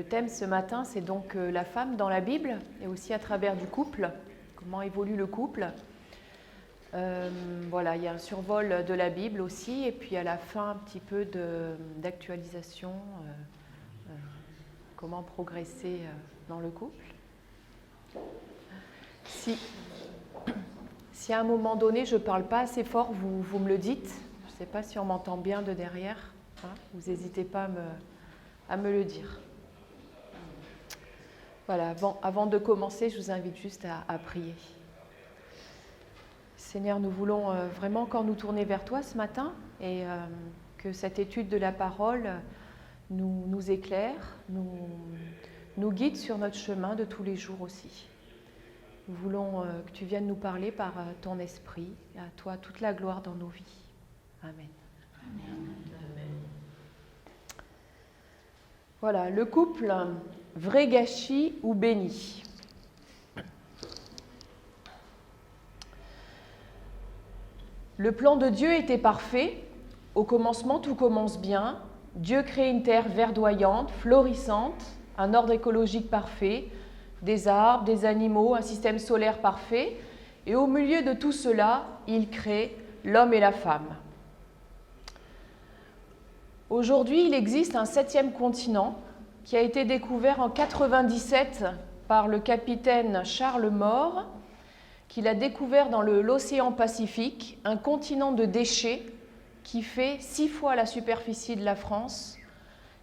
thème ce matin, c'est donc la femme dans la Bible et aussi à travers du couple, comment évolue le couple. Voilà, il y a un survol de la Bible aussi, et puis à la fin un petit peu d'actualisation, comment progresser dans le couple. Si à un moment donné je ne parle pas assez fort, vous me le dites. Je ne sais pas si on m'entend bien de derrière. Hein, vous n'hésitez pas à me le dire. Voilà, avant de commencer, je vous invite juste à prier. Seigneur, nous voulons vraiment encore nous tourner vers toi ce matin et que cette étude de la parole nous éclaire, nous guide sur notre chemin de tous les jours aussi. Nous voulons que tu viennes nous parler par ton esprit, et à toi toute la gloire dans nos vies. Amen. Amen. Voilà, le couple, vrai gâchis ou béni. Le plan de Dieu était parfait. Au commencement, tout commence bien. Dieu crée une terre verdoyante, florissante, un ordre écologique parfait, des arbres, des animaux, un système solaire parfait. Et au milieu de tout cela, il crée l'homme et la femme. Aujourd'hui, il existe un 7e continent qui a été découvert en 1997 par le capitaine Charles Mort, qu'il a découvert dans l'océan Pacifique, un continent de déchets qui fait 6 fois la superficie de la France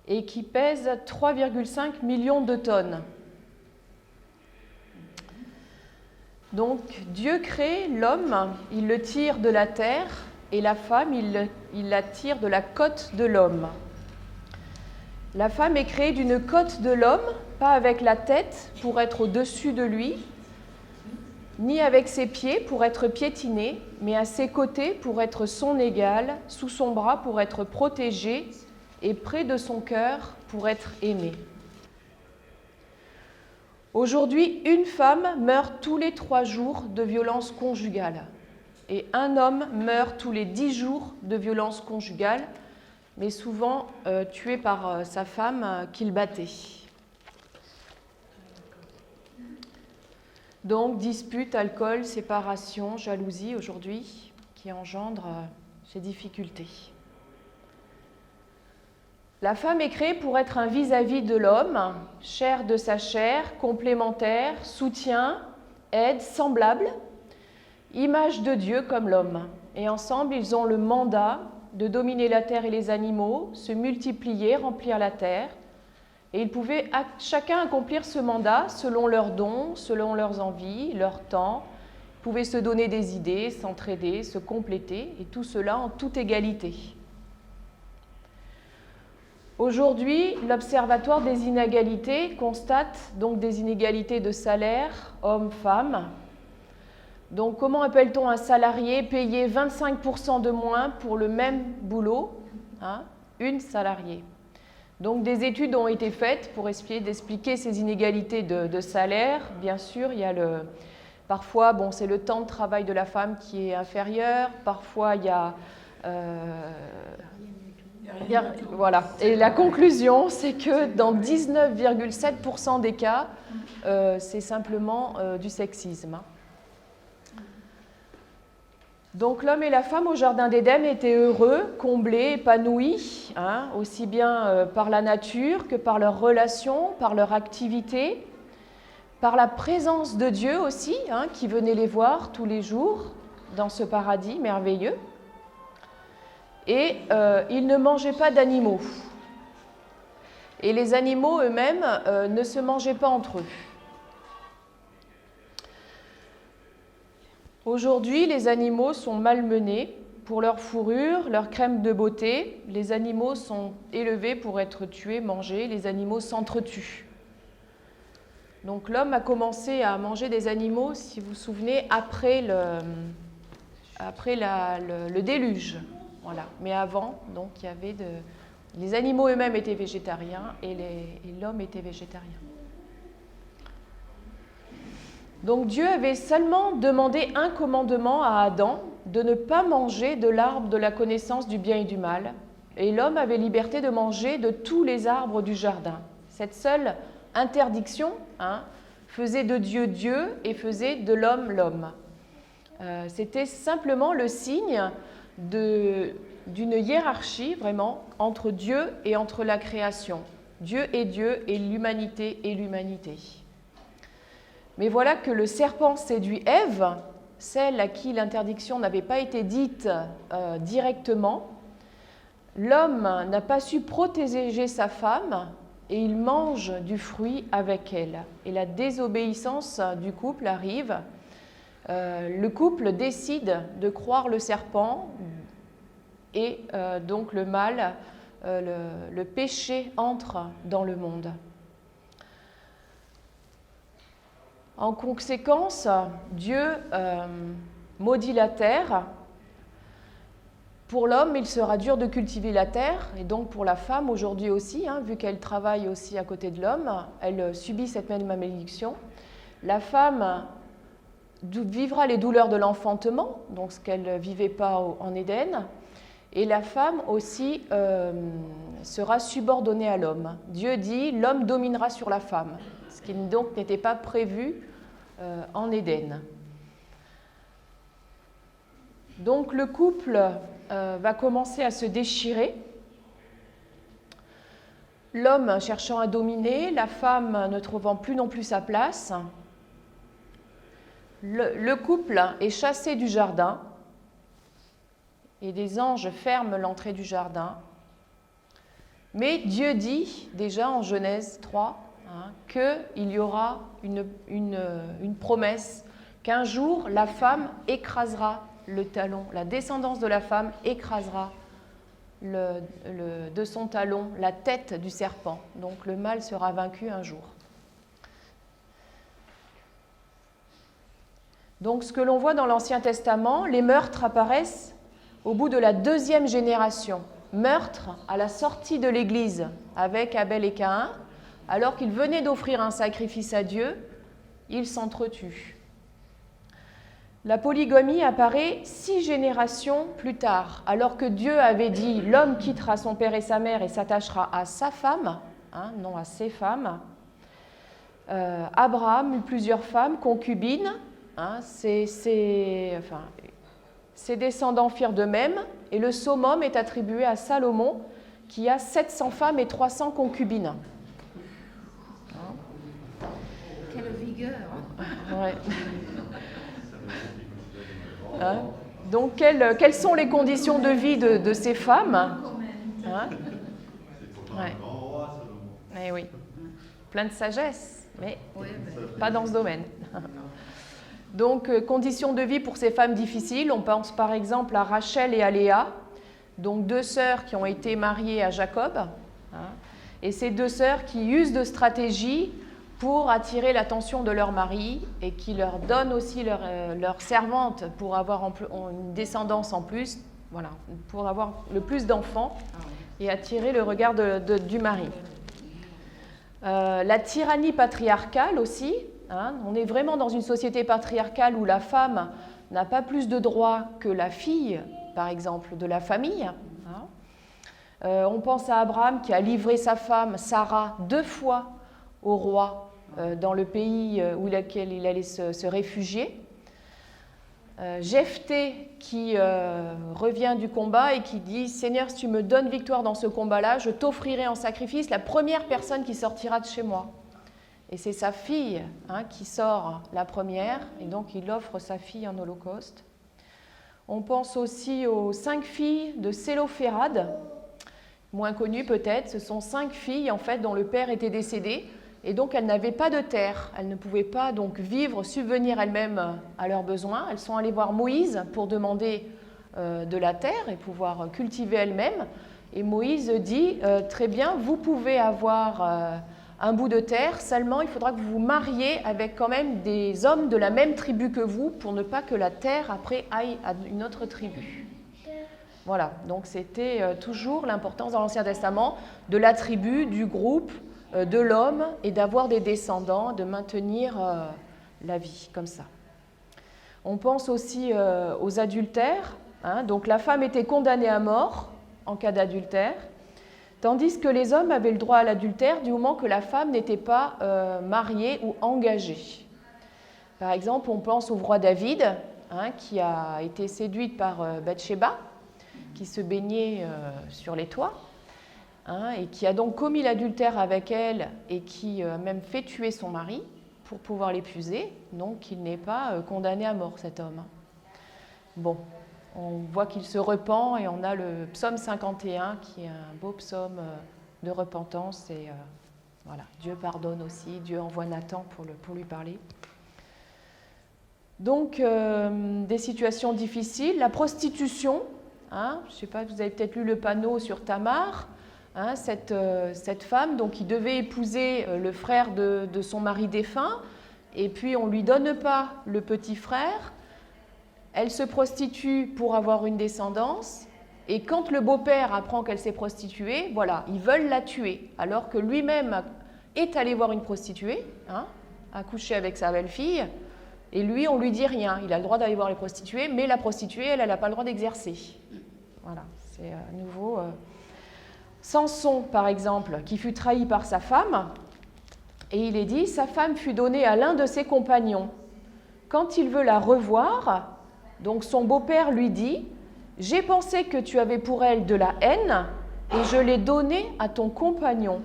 et qui pèse 3,5 millions de tonnes. Donc Dieu crée l'homme, il le tire de la terre, et la femme, il la tire de la côte de l'homme. La femme est créée d'une côte de l'homme, pas avec la tête pour être au-dessus de lui, ni avec ses pieds pour être piétinée, mais à ses côtés pour être son égale, sous son bras pour être protégée et près de son cœur pour être aimée. Aujourd'hui, une femme meurt tous les 3 jours de violence conjugale et un homme meurt tous les 10 jours de violence conjugale, mais souvent tué par sa femme qu'il battait. Donc, disputes, alcool, séparation, jalousie aujourd'hui, qui engendrent ces difficultés. La femme est créée pour être un vis-à-vis de l'homme, chair de sa chair, complémentaire, soutien, aide, semblable, image de Dieu comme l'homme. Et ensemble, ils ont le mandat de dominer la terre et les animaux, se multiplier, remplir la terre. Et ils pouvaient chacun accomplir ce mandat selon leurs dons, selon leurs envies, leur temps. Ils pouvaient se donner des idées, s'entraider, se compléter, et tout cela en toute égalité. Aujourd'hui, l'Observatoire des inégalités constate donc des inégalités de salaire hommes-femmes. Donc comment appelle-t-on un salarié payé 25% de moins pour le même boulot, une salariée. Donc des études ont été faites pour essayer d'expliquer ces inégalités de salaire. Bien sûr, il y a parfois, c'est le temps de travail de la femme qui est inférieur. Parfois, il y a... voilà. Et la conclusion, c'est que dans 19,7% des cas, c'est simplement du sexisme. Donc l'homme et la femme au Jardin d'Éden étaient heureux, comblés, épanouis, aussi bien par la nature que par leurs relations, par leur activité, par la présence de Dieu aussi, qui venait les voir tous les jours dans ce paradis merveilleux. Et ils ne mangeaient pas d'animaux. Et les animaux eux-mêmes ne se mangeaient pas entre eux. Aujourd'hui, les animaux sont malmenés pour leur fourrure, leur crème de beauté. Les animaux sont élevés pour être tués, mangés. Les animaux s'entretuent. Donc l'homme a commencé à manger des animaux, si vous vous souvenez, après le déluge. Voilà. Mais avant, donc, il y avait les animaux eux-mêmes étaient végétariens et l'homme était végétarien. Donc Dieu avait seulement demandé un commandement à Adam, de ne pas manger de l'arbre de la connaissance du bien et du mal. Et l'homme avait liberté de manger de tous les arbres du jardin. Cette seule interdiction faisait de Dieu Dieu et faisait de l'homme l'homme. C'était simplement le signe d'une hiérarchie vraiment entre Dieu et entre la création. Dieu et l'humanité et l'humanité. Mais voilà que le serpent séduit Ève, celle à qui l'interdiction n'avait pas été dite directement. L'homme n'a pas su protéger sa femme et il mange du fruit avec elle. Et la désobéissance du couple arrive. Le couple décide de croire le serpent et donc le mal, le péché entre dans le monde. En conséquence, Dieu maudit la terre. Pour l'homme, il sera dur de cultiver la terre, et donc pour la femme aujourd'hui aussi, vu qu'elle travaille aussi à côté de l'homme, elle subit cette même malédiction. La femme vivra les douleurs de l'enfantement, donc ce qu'elle ne vivait pas en Éden, et la femme aussi sera subordonnée à l'homme. Dieu dit « l'homme dominera sur la femme », ce qui donc n'était pas prévu en Éden. Donc le couple va commencer à se déchirer, l'homme cherchant à dominer, la femme ne trouvant plus non plus sa place. Le couple est chassé du jardin et des anges ferment l'entrée du jardin. Mais Dieu dit déjà en Genèse 3 qu'il y aura une promesse qu'un jour la femme écrasera le talon, la descendance de la femme écrasera de son talon la tête du serpent. Donc le mal sera vaincu un jour. Donc ce que l'on voit dans l'Ancien Testament, les meurtres apparaissent au bout de la 2e génération. Meurtre à la sortie de l'Église avec Abel et Caïn, alors qu'ils venaient d'offrir un sacrifice à Dieu, ils s'entretuent. La polygamie apparaît 6 générations plus tard, alors que Dieu avait dit « l'homme quittera son père et sa mère et s'attachera à sa femme », non à ses femmes. Abraham eut plusieurs femmes, concubines, ses descendants firent de même, et le summum est attribué à Salomon, qui a 700 femmes et 300 concubines. Quelle vigueur! Ouais. Donc, quelles sont les conditions de vie de ces femmes? Ouais. Eh oui, plein de sagesse, mais pas dans ce domaine. Donc, conditions de vie pour ces femmes difficiles, on pense par exemple à Rachel et à Léa, donc 2 sœurs qui ont été mariées à Jacob, et ces 2 sœurs qui usent de stratégies pour attirer l'attention de leur mari et qui leur donnent aussi leur servante pour avoir une descendance en plus, voilà, pour avoir le plus d'enfants et attirer le regard du mari. La tyrannie patriarcale aussi, on est vraiment dans une société patriarcale où la femme n'a pas plus de droits que la fille, par exemple, de la famille. On pense à Abraham qui a livré sa femme, Sarah, 2 fois au roi dans le pays où il allait se réfugier. Jephthé qui revient du combat et qui dit « Seigneur, si tu me donnes victoire dans ce combat-là, je t'offrirai en sacrifice la première personne qui sortira de chez moi. » Et c'est sa fille qui sort la première, et donc il offre sa fille en holocauste. On pense aussi aux 5 filles de Sélophérad, moins connues peut-être. Ce sont 5 filles en fait dont le père était décédé, et donc elles n'avaient pas de terre. Elles ne pouvaient pas donc vivre, subvenir elles-mêmes à leurs besoins. Elles sont allées voir Moïse pour demander de la terre et pouvoir cultiver elles-mêmes. Et Moïse dit « Très bien, vous pouvez avoir un bout de terre, seulement il faudra que vous vous mariez avec quand même des hommes de la même tribu que vous pour ne pas que la terre après aille à une autre tribu. » Voilà, donc c'était toujours l'importance dans l'Ancien Testament de la tribu, du groupe, de l'homme et d'avoir des descendants, de maintenir la vie comme ça. On pense aussi aux adultères. Donc la femme était condamnée à mort en cas d'adultère. Tandis que les hommes avaient le droit à l'adultère du moment que la femme n'était pas mariée ou engagée. Par exemple, on pense au roi David, qui a été séduite par Bathsheba, qui se baignait sur les toits, et qui a donc commis l'adultère avec elle et qui a même fait tuer son mari pour pouvoir l'épuiser. Donc il n'est pas condamné à mort, cet homme. Bon, on voit qu'il se repent et on a le psaume 51 qui est un beau psaume de repentance. Et voilà, Dieu pardonne aussi, Dieu envoie Nathan pour lui parler. Donc, des situations difficiles. La prostitution, je ne sais pas, vous avez peut-être lu le panneau sur Tamar, cette femme donc, qui devait épouser le frère de son mari défunt, et puis on ne lui donne pas le petit frère. Elle se prostitue pour avoir une descendance, et quand le beau-père apprend qu'elle s'est prostituée, voilà, ils veulent la tuer, alors que lui-même est allé voir une prostituée, a couché avec sa belle-fille, et lui, on ne lui dit rien. Il a le droit d'aller voir les prostituées, mais la prostituée, elle n'a pas le droit d'exercer. Voilà, c'est à nouveau... Samson, par exemple, qui fut trahi par sa femme, et il est dit, sa femme fut donnée à l'un de ses compagnons. Quand il veut la revoir, donc son beau-père lui dit, j'ai pensé que tu avais pour elle de la haine, et je l'ai donnée à ton compagnon.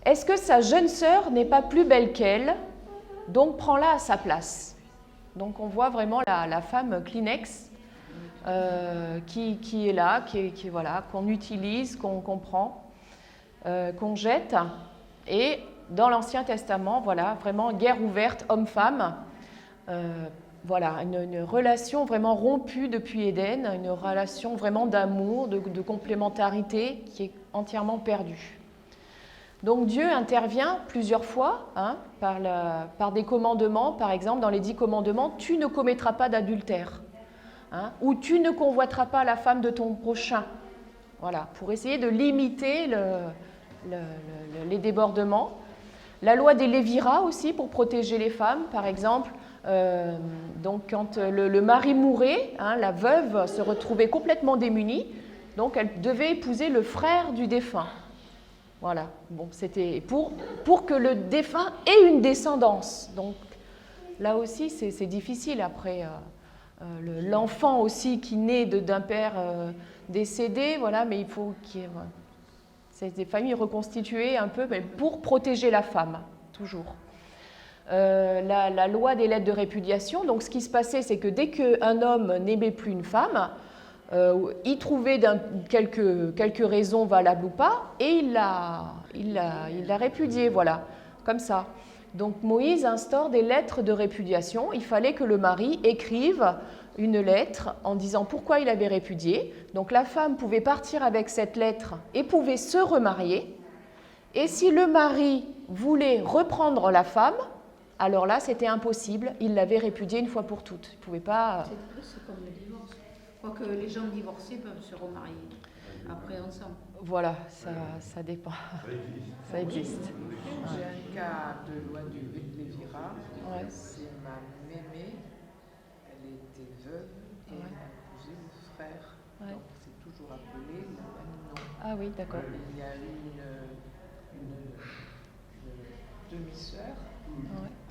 Est-ce que sa jeune sœur n'est pas plus belle qu'elle? Donc prends-la à sa place. Donc on voit vraiment la femme Kleenex, qui est là, voilà, qu'on utilise, qu'on prend, qu'on jette. Et dans l'Ancien Testament, voilà, vraiment guerre ouverte, homme-femme. Voilà, une relation vraiment rompue depuis Éden, une relation vraiment d'amour, de complémentarité qui est entièrement perdue. Donc Dieu intervient plusieurs fois par des commandements, par exemple dans les 10 commandements, tu ne commettras pas d'adultère. Ou tu ne convoiteras pas la femme de ton prochain. Voilà, pour essayer de limiter les débordements. La loi des lévirats aussi pour protéger les femmes, par exemple. Donc quand le mari mourait, la veuve se retrouvait complètement démunie, donc elle devait épouser le frère du défunt. Voilà, bon, c'était pour que le défunt ait une descendance. Donc là aussi, c'est difficile après. L'enfant aussi qui naît d'un père décédé, voilà, mais il faut qu'il y ait... C'est des familles reconstituées un peu, mais pour protéger la femme, toujours. La loi des lettres de répudiation, donc ce qui se passait, c'est que dès qu'un homme n'aimait plus une femme, il trouvait quelques raisons valables ou pas, et il l'a répudiée, voilà, comme ça. Donc Moïse instaure des lettres de répudiation. Il fallait que le mari écrive une lettre en disant pourquoi il avait répudié. Donc la femme pouvait partir avec cette lettre et pouvait se remarier. Et si le mari voulait reprendre la femme, alors là c'était impossible. Il l'avait répudiée une fois pour toutes. Il pouvait pas... C'est comme le divorce. Quoique les gens divorcés peuvent se remarier après ensemble. Voilà, ça dépend. Ça existe. J'ai un cas de loi du Lévirat. Ouais. C'est ma mémé. Elle était veuve et elle a épousé le frère. Ouais. Donc c'est toujours appelé le même nom. Ah oui, d'accord. Il y a eu une demi-sœur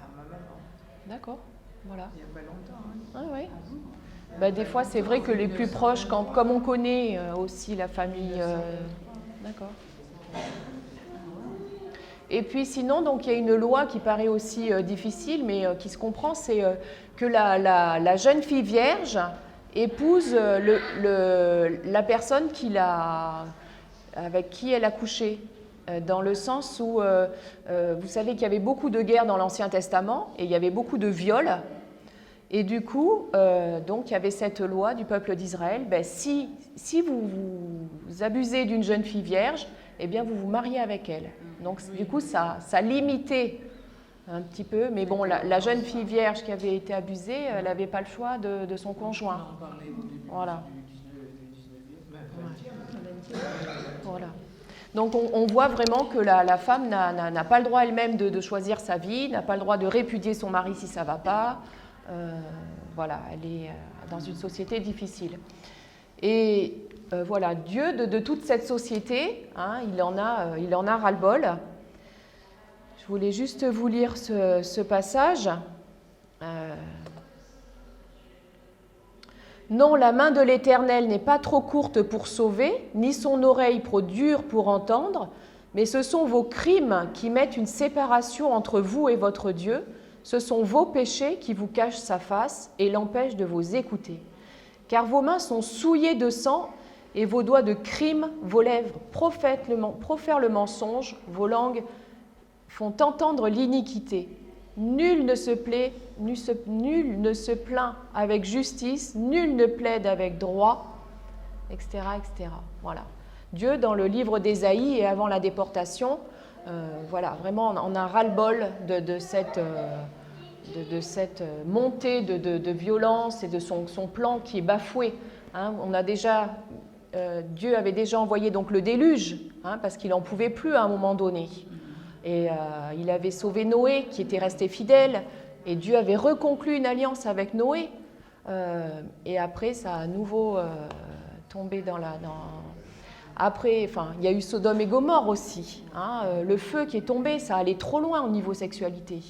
à ma maman. D'accord, voilà. Il n'y a pas longtemps. Ah oui. Des fois, c'est vrai que les plus proches, comme on connaît aussi la famille... D'accord. Et puis sinon, donc, il y a une loi qui paraît aussi difficile, mais qui se comprend, c'est que la jeune fille vierge épouse la personne avec qui elle a couché. Dans le sens où, vous savez qu'il y avait beaucoup de guerres dans l'Ancien Testament, et il y avait beaucoup de viols. Et du coup, donc, il y avait cette loi du peuple d'Israël, si vous abusez d'une jeune fille vierge, eh bien, vous vous mariez avec elle. Donc, du coup, ça limitait un petit peu. Mais bon, la jeune fille vierge qui avait été abusée, elle n'avait pas le choix de son conjoint. Voilà. Voilà. Donc, on voit vraiment que la femme n'a pas le droit elle-même de choisir sa vie, n'a pas le droit de répudier son mari si ça ne va pas. Voilà, elle est dans une société difficile. Et voilà, Dieu de toute cette société, hein, il en a ras-le-bol. Je voulais juste vous lire ce passage. Non, la main de l'Éternel n'est pas trop courte pour sauver, ni son oreille trop dure pour entendre, mais ce sont vos crimes qui mettent une séparation entre vous et votre Dieu. Ce sont vos péchés qui vous cachent sa face et l'empêchent de vous écouter. Car vos mains sont souillées de sang et vos doigts de crime, vos lèvres profèrent le mensonge, vos langues font entendre l'iniquité. Nul ne se plaint avec justice, nul ne plaide avec droit, etc., etc. Voilà. Dieu, dans le livre d'Ésaïe et avant la déportation, voilà, vraiment, on a ras-le-bol de cette montée de violence et de son plan qui est bafoué. Hein. Dieu avait déjà envoyé donc le déluge, hein, parce qu'il n'en pouvait plus à un moment donné. Et il avait sauvé Noé, qui était resté fidèle, et Dieu avait reconclu une alliance avec Noé. Et après, ça a à nouveau tombé Après, enfin, il y a eu Sodome et Gomorrhe aussi. Hein, le feu qui est tombé, ça allait trop loin au niveau sexualité.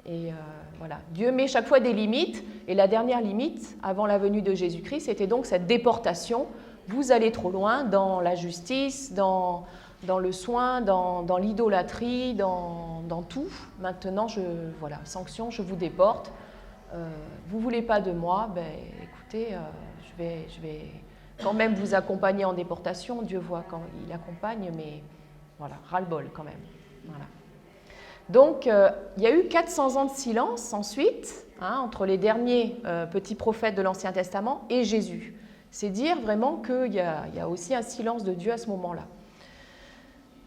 Et voilà, Dieu met chaque fois des limites, et la dernière limite, avant la venue de Jésus-Christ, c'était donc cette déportation. Vous allez trop loin dans la justice, dans le soin, dans l'idolâtrie, dans tout. Maintenant, sanction, je vous déporte. Vous ne voulez pas de moi, ben, écoutez, je vais quand même vous accompagner en déportation. Dieu voit quand il accompagne, mais voilà, ras-le-bol quand même. Voilà. Donc, il y a eu 400 ans de silence ensuite, hein, entre les derniers petits prophètes de l'Ancien Testament et Jésus. C'est dire vraiment qu'il y a aussi un silence de Dieu à ce moment-là.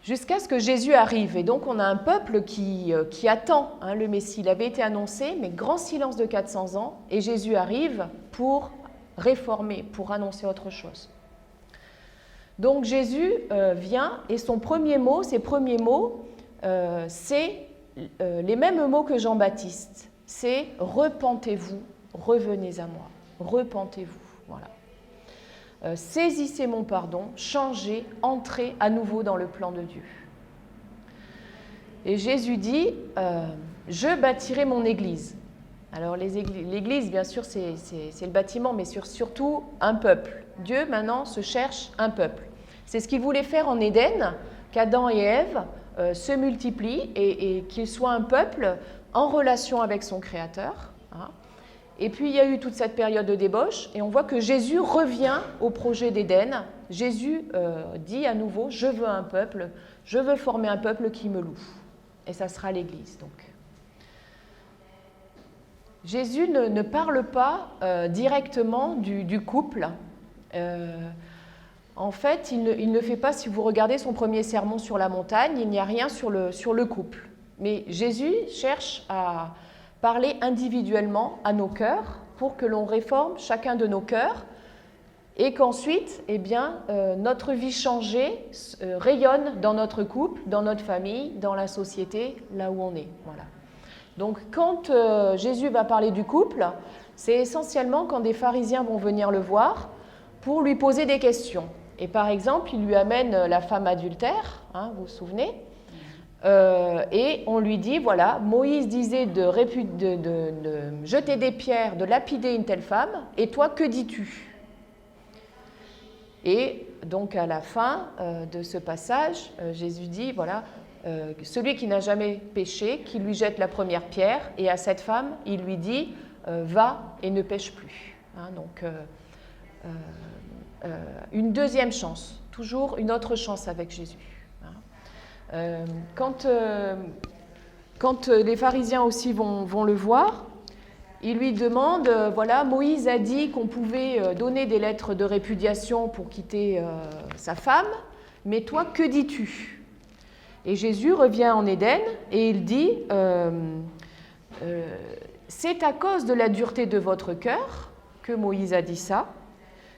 Jusqu'à ce que Jésus arrive. Et donc, on a un peuple qui attend, hein, le Messie. Il avait été annoncé, mais grand silence de 400 ans. Et Jésus arrive pour réformer, pour annoncer autre chose. Donc, Jésus vient et ses premiers mots, c'est les mêmes mots que Jean-Baptiste. C'est « repentez-vous, revenez à moi ». Repentez-vous, voilà. Saisissez mon pardon, changez, entrez à nouveau dans le plan de Dieu. Et Jésus dit, je bâtirai mon église. Alors l'église, bien sûr, c'est le bâtiment, mais surtout un peuple. Dieu, maintenant, se cherche un peuple. C'est ce qu'il voulait faire en Éden, qu'Adam et Ève se multiplient et qu'ils soient un peuple en relation avec son Créateur. Hein. Et puis, il y a eu toute cette période de débauche, et on voit que Jésus revient au projet d'Éden. Jésus dit à nouveau, je veux un peuple, je veux former un peuple qui me loue. Et ça sera l'Église, donc. Jésus ne parle pas directement du couple. En fait, il ne fait pas, si vous regardez son premier sermon sur la montagne, il n'y a rien sur le couple. Mais Jésus cherche à parler individuellement à nos cœurs pour que l'on réforme chacun de nos cœurs et qu'ensuite, eh bien, notre vie changée rayonne dans notre couple, dans notre famille, dans la société, là où on est. Voilà. Donc, quand Jésus va parler du couple, c'est essentiellement quand des pharisiens vont venir le voir pour lui poser des questions. Et par exemple, il lui amène la femme adultère, hein, vous vous souvenez, et on lui dit, voilà, Moïse disait de jeter des pierres, de lapider une telle femme, et toi, que dis-tu? Et donc, à la fin de ce passage, Jésus dit, voilà, celui qui n'a jamais péché, qui lui jette la première pierre, et à cette femme, il lui dit, va et ne pêche plus. Hein, donc, une deuxième chance, toujours une autre chance avec Jésus. Quand les pharisiens aussi vont le voir, ils lui demandent, voilà, Moïse a dit qu'on pouvait donner des lettres de répudiation pour quitter sa femme, mais toi, que dis-tu? Et Jésus revient en Éden et il dit, c'est à cause de la dureté de votre cœur que Moïse a dit ça,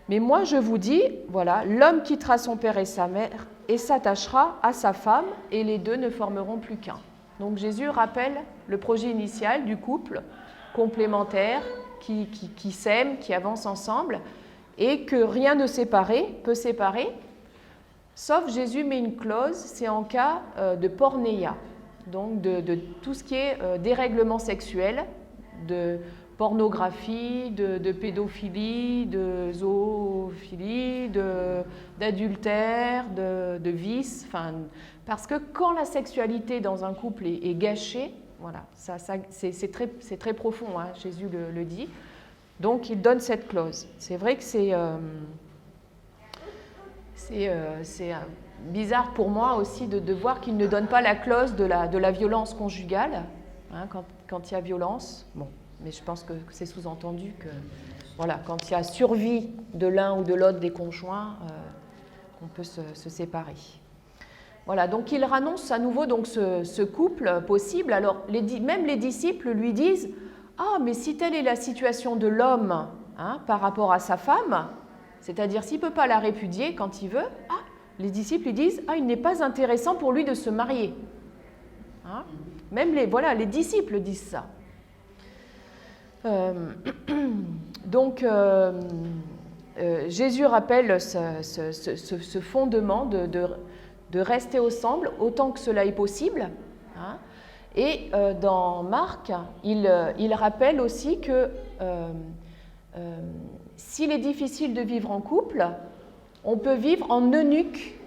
mais moi je vous dis, voilà, l'homme quittera son père et sa mère et s'attachera à sa femme, et les deux ne formeront plus qu'un. Donc Jésus rappelle le projet initial du couple complémentaire qui s'aiment, qui avancent ensemble. et que rien ne peut séparer, sauf Jésus met une clause, c'est en cas de pornéia, donc de tout ce qui est dérèglement sexuel, de pornographie, de pédophilie, de zoophilie, d'adultère, de vice, enfin, parce que quand la sexualité dans un couple est gâchée, voilà, c'est très profond, hein, Jésus le dit, donc il donne cette clause. C'est vrai que c'est bizarre pour moi aussi de voir qu'il ne donne pas la clause de la violence conjugale, hein, quand il y a violence, bon. Mais je pense que c'est sous-entendu que, voilà, quand il y a survie de l'un ou de l'autre des conjoints, on peut se séparer. Voilà, donc il annonce à nouveau donc, ce couple possible. Alors, même les disciples lui disent « Ah, mais si telle est la situation de l'homme, hein, par rapport à sa femme, c'est-à-dire s'il ne peut pas la répudier quand il veut, les disciples lui disent « Ah, il n'est pas intéressant pour lui de se marier. Hein » Même les disciples disent ça. Donc, Jésus rappelle ce fondement de rester ensemble autant que cela est possible. Hein, et dans Marc, il rappelle aussi que s'il est difficile de vivre en couple, on peut vivre en eunuque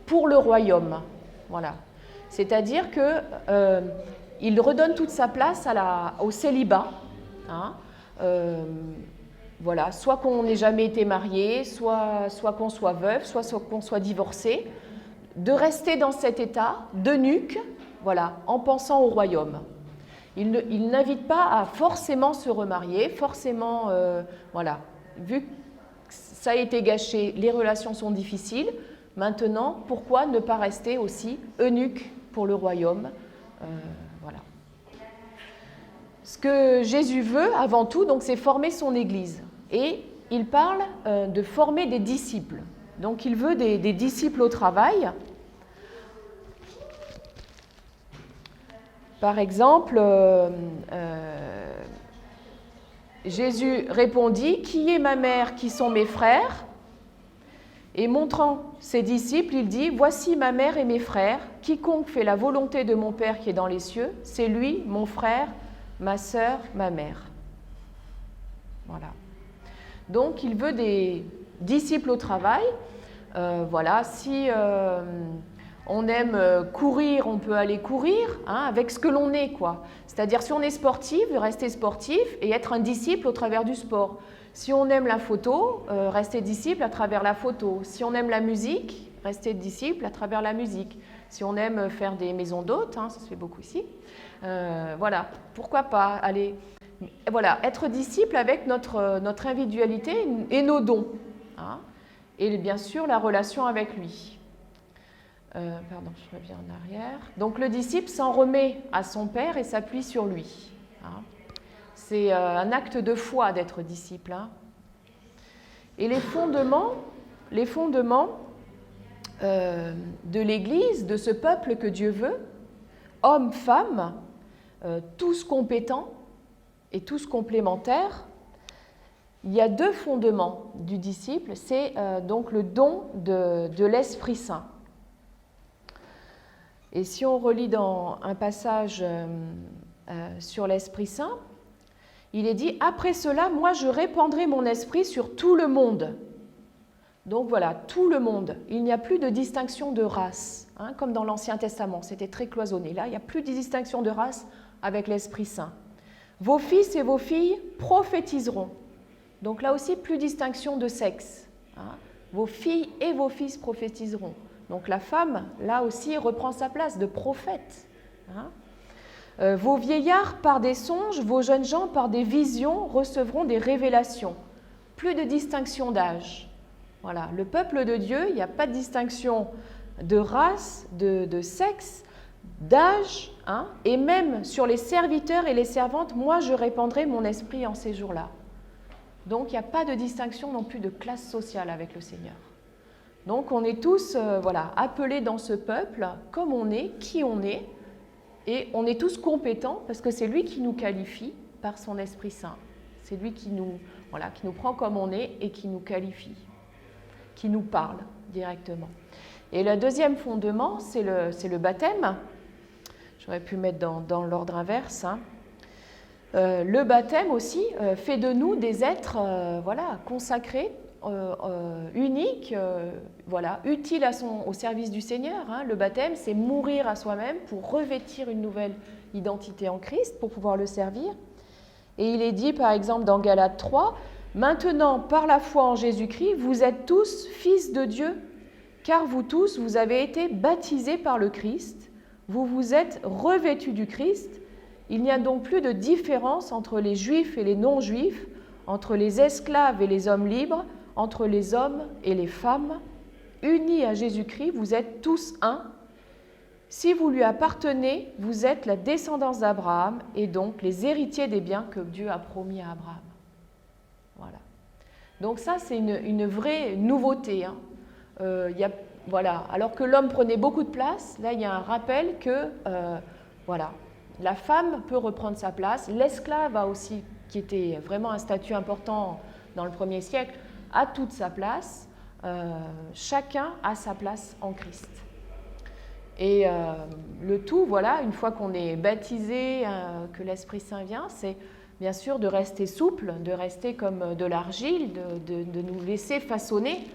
pour le royaume. Voilà. C'est-à-dire qu'il redonne toute sa place au célibat. Hein, voilà, soit qu'on n'ait jamais été marié, soit qu'on soit veuf, soit qu'on soit divorcé, de rester dans cet état d'eunuque, voilà, en pensant au royaume. Il n'invite pas à forcément se remarier, forcément, voilà, vu que ça a été gâché, les relations sont difficiles, maintenant, pourquoi ne pas rester aussi eunuque pour le royaume, voilà. Ce que Jésus veut, avant tout, donc, c'est former son Église. Et il parle de former des disciples. Donc, il veut des disciples au travail. Par exemple, Jésus répondit « Qui est ma mère, qui sont mes frères ?» Et montrant ses disciples, il dit « Voici ma mère et mes frères. Quiconque fait la volonté de mon Père qui est dans les cieux, c'est lui, mon frère, ma sœur, ma mère. » Voilà. Donc, il veut des disciples au travail. Voilà, si on aime courir, on peut aller courir, hein, avec ce que l'on est, quoi. C'est-à-dire, si on est sportif, rester sportif et être un disciple au travers du sport. Si on aime la photo, rester disciple à travers la photo. Si on aime la musique, rester disciple à travers la musique. Si on aime faire des maisons d'hôtes, hein, ça se fait beaucoup ici, voilà, pourquoi pas aller, voilà, être disciple avec notre individualité et nos dons, hein, et bien sûr la relation avec lui. Pardon, je reviens en arrière. Donc le disciple s'en remet à son Père et s'appuie sur lui. Hein. C'est un acte de foi d'être disciple. Hein. Et les fondements de l'Église, de ce peuple que Dieu veut, hommes, femmes, tous compétents et tous complémentaires, il y a deux fondements du disciple, c'est donc le don de l'Esprit Saint. Et si on relit dans un passage sur l'Esprit Saint, il est dit « Après cela, moi je répandrai mon esprit sur tout le monde ». Donc voilà, tout le monde. Il n'y a plus de distinction de race, hein, comme dans l'Ancien Testament, c'était très cloisonné. Là, il n'y a plus de distinction de race avec l'Esprit Saint. Vos fils et vos filles prophétiseront. Donc là aussi, plus distinction de sexe. Hein. Vos filles et vos fils prophétiseront. Donc la femme, là aussi, reprend sa place de prophète. Hein. Vos vieillards par des songes, vos jeunes gens par des visions recevront des révélations. Plus de distinction d'âge. Voilà, le peuple de Dieu, il n'y a pas de distinction de race, de sexe, d'âge, hein, et même sur les serviteurs et les servantes, moi je répandrai mon esprit en ces jours-là. Donc il n'y a pas de distinction non plus de classe sociale avec le Seigneur. Donc on est tous voilà, appelés dans ce peuple comme on est, qui on est, et on est tous compétents parce que c'est lui qui nous qualifie par son Esprit Saint. C'est lui qui nous prend comme on est et qui nous qualifie, qui nous parle directement. Et le deuxième fondement, c'est le baptême. J'aurais pu mettre dans l'ordre inverse. Le baptême aussi fait de nous des êtres consacrés, uniques, utiles au service du Seigneur. Le baptême, c'est mourir à soi-même pour revêtir une nouvelle identité en Christ, pour pouvoir le servir. Et il est dit, par exemple, dans Galates 3, « Maintenant, par la foi en Jésus-Christ, vous êtes tous fils de Dieu, car vous tous, vous avez été baptisés par le Christ, vous vous êtes revêtus du Christ. Il n'y a donc plus de différence entre les Juifs et les non-Juifs, entre les esclaves et les hommes libres, entre les hommes et les femmes. Unis à Jésus-Christ, vous êtes tous un. Si vous lui appartenez, vous êtes la descendance d'Abraham et donc les héritiers des biens que Dieu a promis à Abraham. » Voilà. Donc ça, c'est une vraie nouveauté. Alors que l'homme prenait beaucoup de place, là, il y a un rappel que la femme peut reprendre sa place. L'esclave a aussi, qui était vraiment un statut important dans le 1er siècle, a toute sa place. Chacun a sa place en Christ. Et le tout, une fois qu'on est baptisé, que l'Esprit Saint vient, c'est bien sûr de rester souple, de rester comme de l'argile, de nous laisser façonner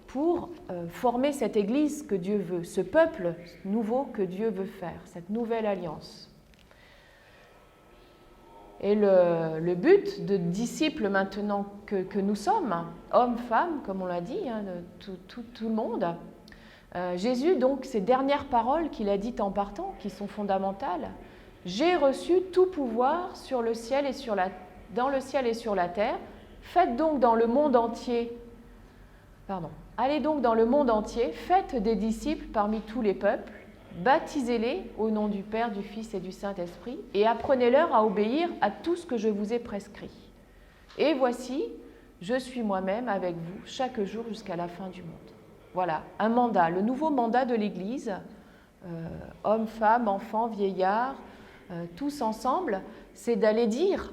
pour former cette Église que Dieu veut, ce peuple nouveau que Dieu veut faire, cette nouvelle alliance. Et le but de disciples maintenant que nous sommes, hommes, femmes, comme on l'a dit, tout le monde, Jésus, donc, ces dernières paroles qu'il a dites en partant, qui sont fondamentales, « J'ai reçu tout pouvoir dans le ciel et sur la terre, faites donc dans le monde entier, allez donc dans le monde entier, faites des disciples parmi tous les peuples, baptisez-les au nom du Père, du Fils et du Saint-Esprit, et apprenez-leur à obéir à tout ce que je vous ai prescrit. Et voici, je suis moi-même avec vous chaque jour jusqu'à la fin du monde. » Voilà, un mandat, le nouveau mandat de l'Église, hommes, femmes, enfants, vieillards, tous ensemble, c'est d'aller dire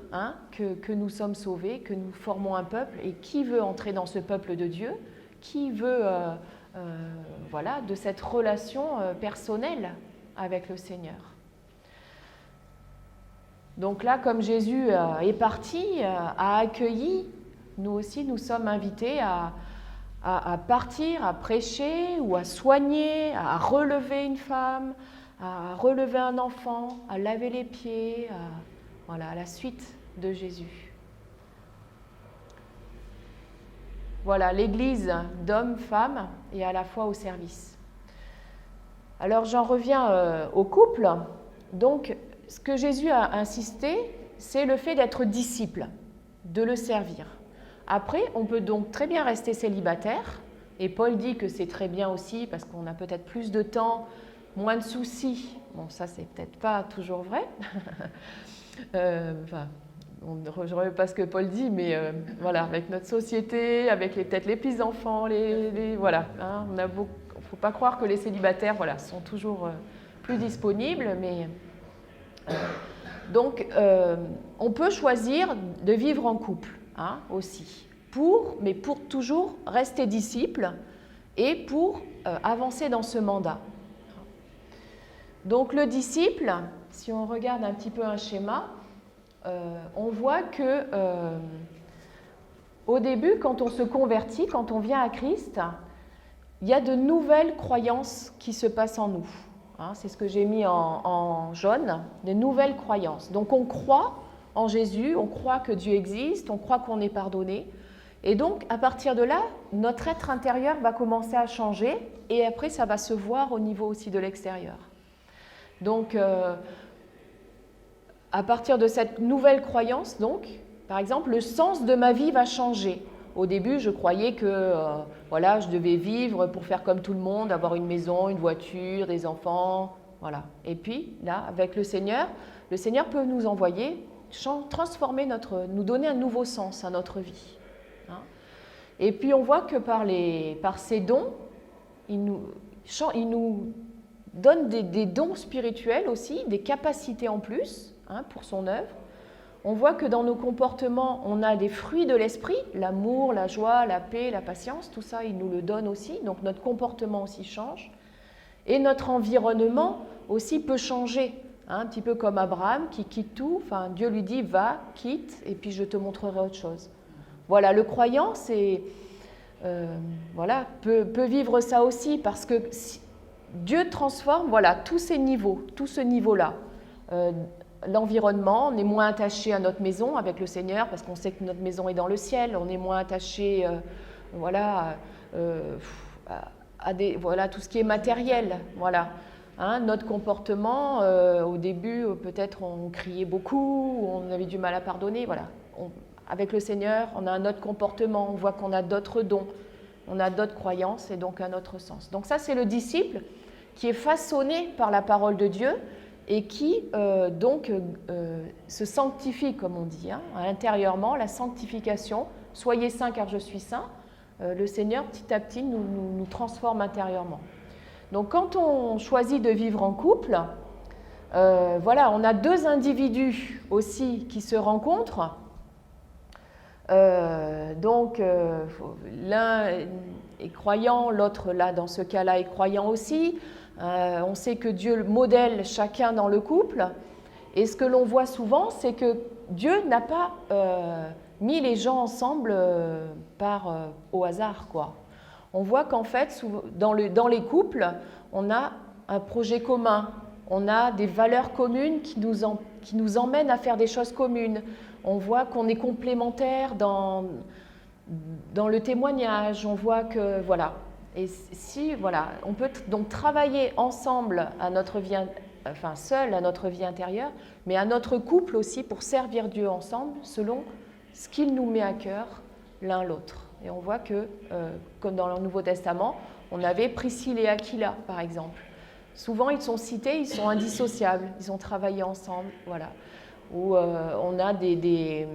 que nous sommes sauvés, que nous formons un peuple, et qui veut entrer dans ce peuple de Dieu, qui veut de cette relation personnelle avec le Seigneur. Donc là, comme Jésus est parti, a accueilli, nous aussi, nous sommes invités à partir, à prêcher ou à soigner, à relever une femme, à relever un enfant, à laver les pieds, à la suite de Jésus. Voilà, l'Église d'hommes, femmes et à la fois au service. Alors j'en reviens au couple. Donc ce que Jésus a insisté, c'est le fait d'être disciple, de le servir. Après, on peut donc très bien rester célibataire, et Paul dit que c'est très bien aussi parce qu'on a peut-être plus de temps, moins de soucis. Bon, ça, c'est peut-être pas toujours vrai. On ne rejoint pas ce que Paul dit, mais avec notre société, avec peut-être les petits-enfants, on a beaucoup. Il ne faut pas croire que les célibataires sont toujours plus disponibles, mais on peut choisir de vivre en couple. Aussi, mais pour toujours rester disciple et pour avancer dans ce mandat. Donc le disciple, si on regarde un petit peu un schéma, on voit que au début, quand on se convertit, quand on vient à Christ, il y a de nouvelles croyances qui se passent en nous. C'est ce que j'ai mis en jaune, des nouvelles croyances. Donc on croit en Jésus, on croit que Dieu existe, on croit qu'on est pardonné. Et donc, à partir de là, notre être intérieur va commencer à changer et après, ça va se voir au niveau aussi de l'extérieur. Donc, à partir de cette nouvelle croyance, donc, par exemple, le sens de ma vie va changer. Au début, je croyais que je devais vivre pour faire comme tout le monde, avoir une maison, une voiture, des enfants, voilà. Et puis, là, avec le Seigneur peut nous envoyer transformer nous donner un nouveau sens à notre vie. Et puis on voit que par ces dons, il nous donne des dons spirituels aussi, des capacités en plus pour son œuvre. on voit que dans nos comportements, on a des fruits de l'esprit, l'amour, la joie, la paix, la patience, tout ça, il nous le donne aussi, donc notre comportement aussi change. Et notre environnement aussi peut changer, hein, un petit peu comme Abraham qui quitte tout, enfin, Dieu lui dit « va, quitte, et puis je te montrerai autre chose ». Voilà, le croyant, voilà, peut vivre ça aussi, parce que Dieu transforme voilà, tous ces niveaux, tout ce niveau-là. L'environnement, on est moins attaché à notre maison avec le Seigneur parce qu'on sait que notre maison est dans le ciel, on est moins attaché voilà, voilà, tout ce qui est matériel. Voilà. Hein, notre comportement, au début, peut-être on criait beaucoup, on avait du mal à pardonner. Voilà. Avec le Seigneur, on a un autre comportement, on voit qu'on a d'autres dons, on a d'autres croyances et donc un autre sens. Donc ça, c'est le disciple qui est façonné par la parole de Dieu et qui se sanctifie, comme on dit, hein, intérieurement, la sanctification. Soyez saints car je suis saint. Le Seigneur, petit à petit, nous transforme intérieurement. Donc quand on choisit de vivre en couple, voilà, on a deux individus aussi qui se rencontrent. L'un est croyant, l'autre, là, dans ce cas-là, est croyant aussi. On sait que Dieu modèle chacun dans le couple. Et ce que l'on voit souvent, c'est que Dieu n'a pas mis les gens ensemble au hasard, quoi. On voit qu'en fait, dans les couples, on a un projet commun, on a des valeurs communes qui nous emmènent à faire des choses communes. On voit qu'on est complémentaires dans le témoignage, on voit que, voilà. Et voilà, on peut donc travailler ensemble à notre vie, enfin seul à notre vie intérieure, mais à notre couple aussi pour servir Dieu ensemble selon ce qu'il nous met à cœur l'un l'autre. Et on voit que, comme dans le Nouveau Testament, on avait Priscille et Aquila, par exemple. Souvent, ils sont cités, ils sont indissociables, ils ont travaillé ensemble, voilà. Où on a des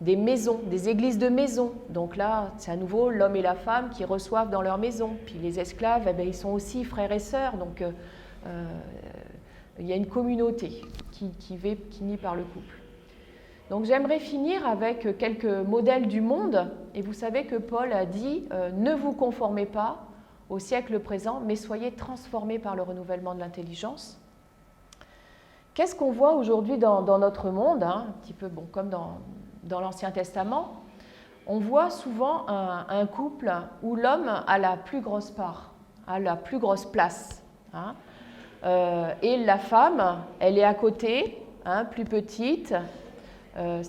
maisons, des églises de maisons. Donc là, c'est à nouveau l'homme et la femme qui reçoivent dans leur maison. Puis les esclaves, ils sont aussi frères et sœurs. Donc il y a une communauté qui naît par le couple. Donc j'aimerais finir avec quelques modèles du monde. Et vous savez que Paul a dit « Ne vous conformez pas au siècle présent, mais soyez transformés par le renouvellement de l'intelligence ». Qu'est-ce qu'on voit aujourd'hui dans notre monde, hein, un petit peu comme dans l'Ancien Testament? On voit souvent un couple où l'homme a la plus grosse part, a la plus grosse place. Hein, et la femme, elle est à côté, hein, plus petite.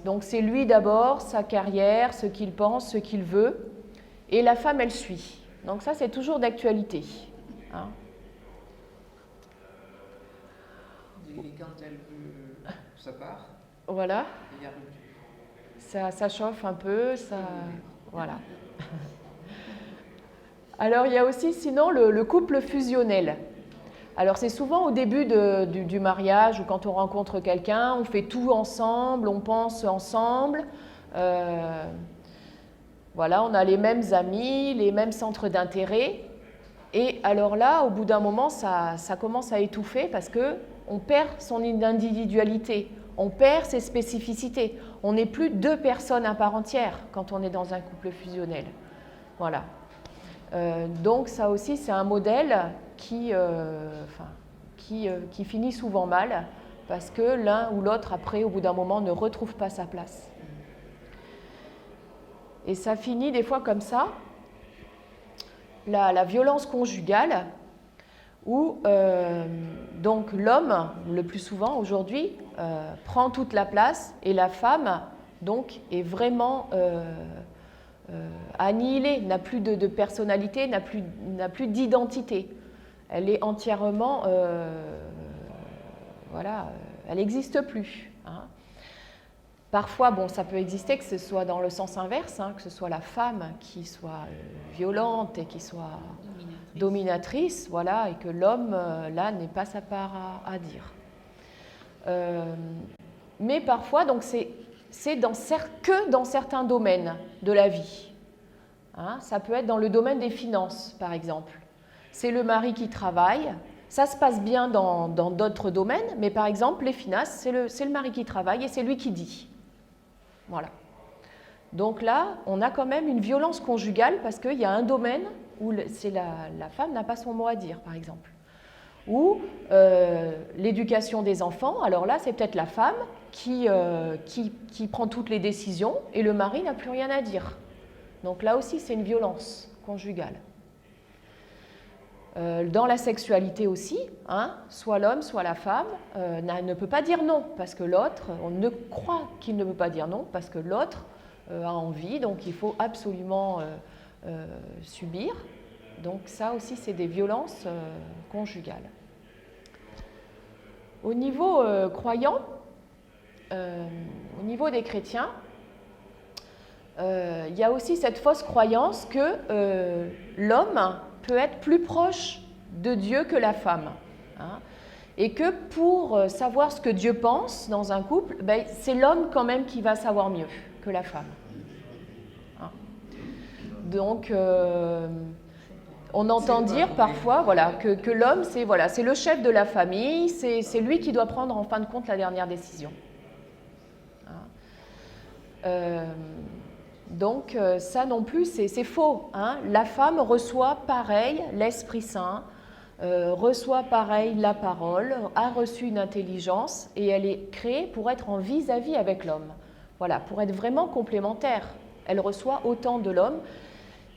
Donc c'est lui d'abord, sa carrière, ce qu'il pense, ce qu'il veut. Et la femme, elle suit. Donc ça, c'est toujours d'actualité. Hein. Et quand elle veut sa part, voilà. il y a Ça chauffe un peu, voilà. Alors il y a aussi sinon le couple fusionnel. Alors c'est souvent au début du mariage ou quand on rencontre quelqu'un, on fait tout ensemble, on pense ensemble. Voilà, on a les mêmes amis, les mêmes centres d'intérêt. Et alors là, au bout d'un moment, ça commence à étouffer parce qu'on perd son individualité, on perd ses spécificités. On n'est plus deux personnes à part entière quand on est dans un couple fusionnel. Voilà. Donc ça aussi, c'est un modèle qui finit souvent mal parce que l'un ou l'autre, après, au bout d'un moment, ne retrouve pas sa place. Et ça finit des fois comme ça. La violence conjugale, où donc l'homme, le plus souvent aujourd'hui, prend toute la place et la femme donc est vraiment annihilée, n'a plus de personnalité, n'a plus d'identité. Elle est entièrement, voilà, elle n'existe plus. Hein. Parfois, bon, ça peut exister que ce soit dans le sens inverse, hein, que ce soit la femme qui soit violente et qui soit dominatrice, voilà, et que l'homme, là, n'ait pas sa part à dire. Mais parfois, donc, c'est que dans certains domaines de la vie. Hein, ça peut être dans le domaine des finances, par exemple. C'est le mari qui travaille. Ça se passe bien dans d'autres domaines, mais par exemple, les finances, c'est le mari qui travaille et c'est lui qui dit. Voilà. Donc là, on a quand même une violence conjugale parce qu'il y a un domaine où la femme n'a pas son mot à dire, par exemple. Ou l'éducation des enfants, alors là, c'est peut-être la femme qui prend toutes les décisions et le mari n'a plus rien à dire. Donc là aussi, c'est une violence conjugale. Dans la sexualité aussi, hein, soit l'homme, soit la femme ne peut pas dire non, parce que l'autre, on ne croit qu'il ne peut pas dire non, parce que l'autre a envie, donc il faut absolument subir. Donc ça aussi, c'est des violences conjugales. Au niveau croyant, au niveau des chrétiens, il y a aussi cette fausse croyance que l'homme peut être plus proche de Dieu que la femme. Hein, et que pour savoir ce que Dieu pense dans un couple, ben, c'est l'homme quand même qui va savoir mieux que la femme. Hein. Donc, on entend dire parfois voilà, que l'homme, c'est le chef de la famille, c'est lui qui doit prendre en fin de compte la dernière décision. Hein. Donc ça non plus, c'est faux. Hein. La femme reçoit pareil l'Esprit Saint, reçoit pareil la parole, a reçu une intelligence et elle est créée pour être en vis-à-vis avec l'homme. Voilà, pour être vraiment complémentaire. Elle reçoit autant de l'homme.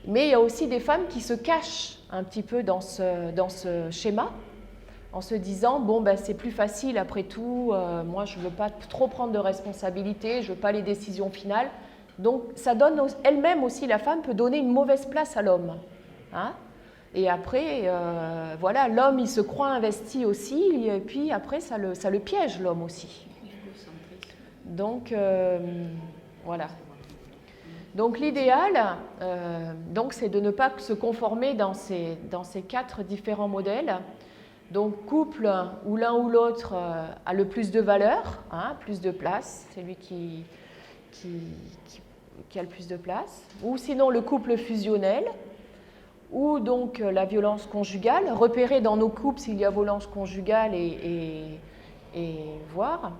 Mais il y a aussi des femmes qui se cachent un petit peu dans ce schéma, en se disant, bon, ben, c'est plus facile après tout, moi je ne veux pas trop prendre de responsabilités, je ne veux pas les décisions finales. Donc ça donne, elle-même aussi, la femme peut donner une mauvaise place à l'homme. Hein. Et après, voilà, l'homme, il se croit investi aussi, et puis après, ça le piège, l'homme aussi. Donc, voilà. Donc l'idéal, c'est de ne pas se conformer dans ces 4 différents modèles. Donc couple où l'un ou l'autre a le plus de valeur, hein, plus de place, c'est lui qui a le plus de place. Ou sinon le couple fusionnel, ou donc la violence conjugale, repérer dans nos couples s'il y a violence conjugale et voir,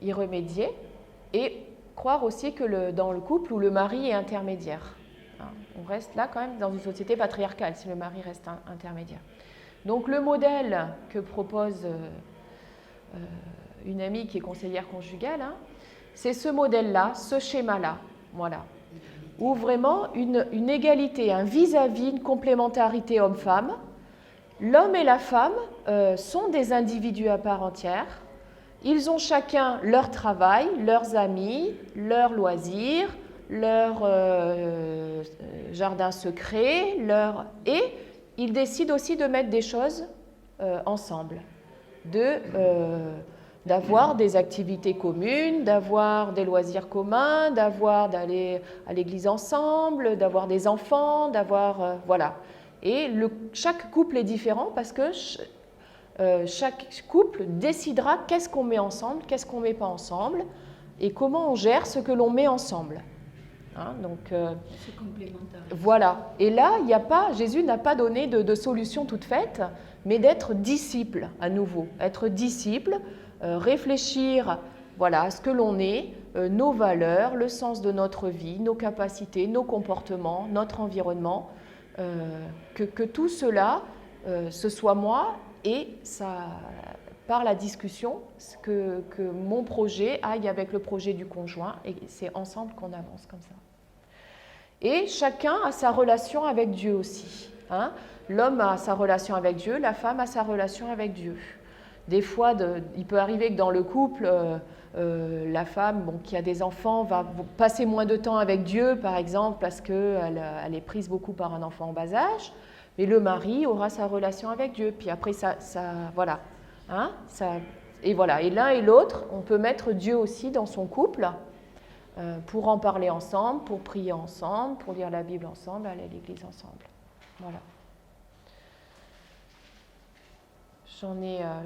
y remédier. Et croire aussi que dans le couple où le mari est intermédiaire. Hein, on reste là quand même dans une société patriarcale si le mari reste intermédiaire. Donc le modèle que propose une amie qui est conseillère conjugale, hein, c'est ce modèle-là, ce schéma-là, voilà, où vraiment une égalité, un vis-à-vis, une complémentarité homme-femme. L'homme et la femme sont des individus à part entière. Ils ont chacun leur travail, leurs amis, leurs loisirs, leur jardin secret, et ils décident aussi de mettre des choses ensemble, d'avoir des activités communes, d'avoir des loisirs communs, d'aller à l'église ensemble, d'avoir des enfants, voilà. Et chaque couple est différent parce que chaque couple décidera qu'est-ce qu'on met ensemble, qu'est-ce qu'on ne met pas ensemble, et comment on gère ce que l'on met ensemble. Hein, donc, c'est complémentaire. Voilà. Et là, Jésus n'a pas donné de solution toute faite, mais d'être disciple à nouveau. Être disciple, réfléchir voilà, à ce que l'on est, nos valeurs, le sens de notre vie, nos capacités, nos comportements, notre environnement, que tout cela, ce soit moi, et ça, par la discussion, que mon projet aille avec le projet du conjoint, et c'est ensemble qu'on avance comme ça. Et chacun a sa relation avec Dieu aussi. Hein. L'homme a sa relation avec Dieu, la femme a sa relation avec Dieu. Des fois, il peut arriver que dans le couple, la femme qui a des enfants va passer moins de temps avec Dieu, par exemple, parce qu'elle est prise beaucoup par un enfant en bas âge. Mais le mari aura sa relation avec Dieu. Puis après, voilà. Hein, et voilà. Et l'un et l'autre, on peut mettre Dieu aussi dans son couple pour en parler ensemble, pour prier ensemble, pour lire la Bible ensemble, aller à l'église ensemble. Voilà.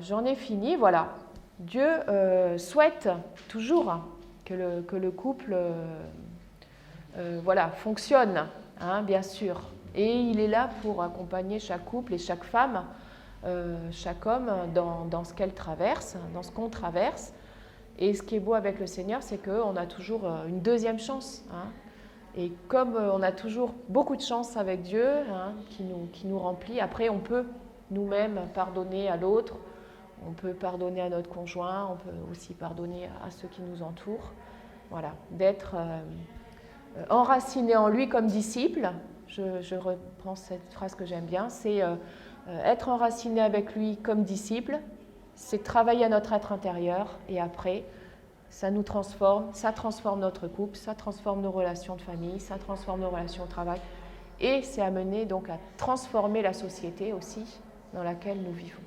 J'en ai fini. Voilà. Dieu souhaite toujours que le couple fonctionne, hein, bien sûr. Et il est là pour accompagner chaque couple et chaque femme, chaque homme dans ce qu'elle traverse, dans ce qu'on traverse. Et ce qui est beau avec le Seigneur, c'est qu'on a toujours une deuxième chance. Hein. Et comme on a toujours beaucoup de chance avec Dieu, hein, qui nous remplit, après on peut nous-mêmes pardonner à l'autre, on peut pardonner à notre conjoint, on peut aussi pardonner à ceux qui nous entourent. Voilà, d'être enraciné en lui comme disciple. Je reprends cette phrase que j'aime bien, c'est être enraciné avec lui comme disciple, c'est travailler à notre être intérieur et après, ça nous transforme, ça transforme notre couple, ça transforme nos relations de famille, ça transforme nos relations au travail et c'est amené donc à transformer la société aussi dans laquelle nous vivons.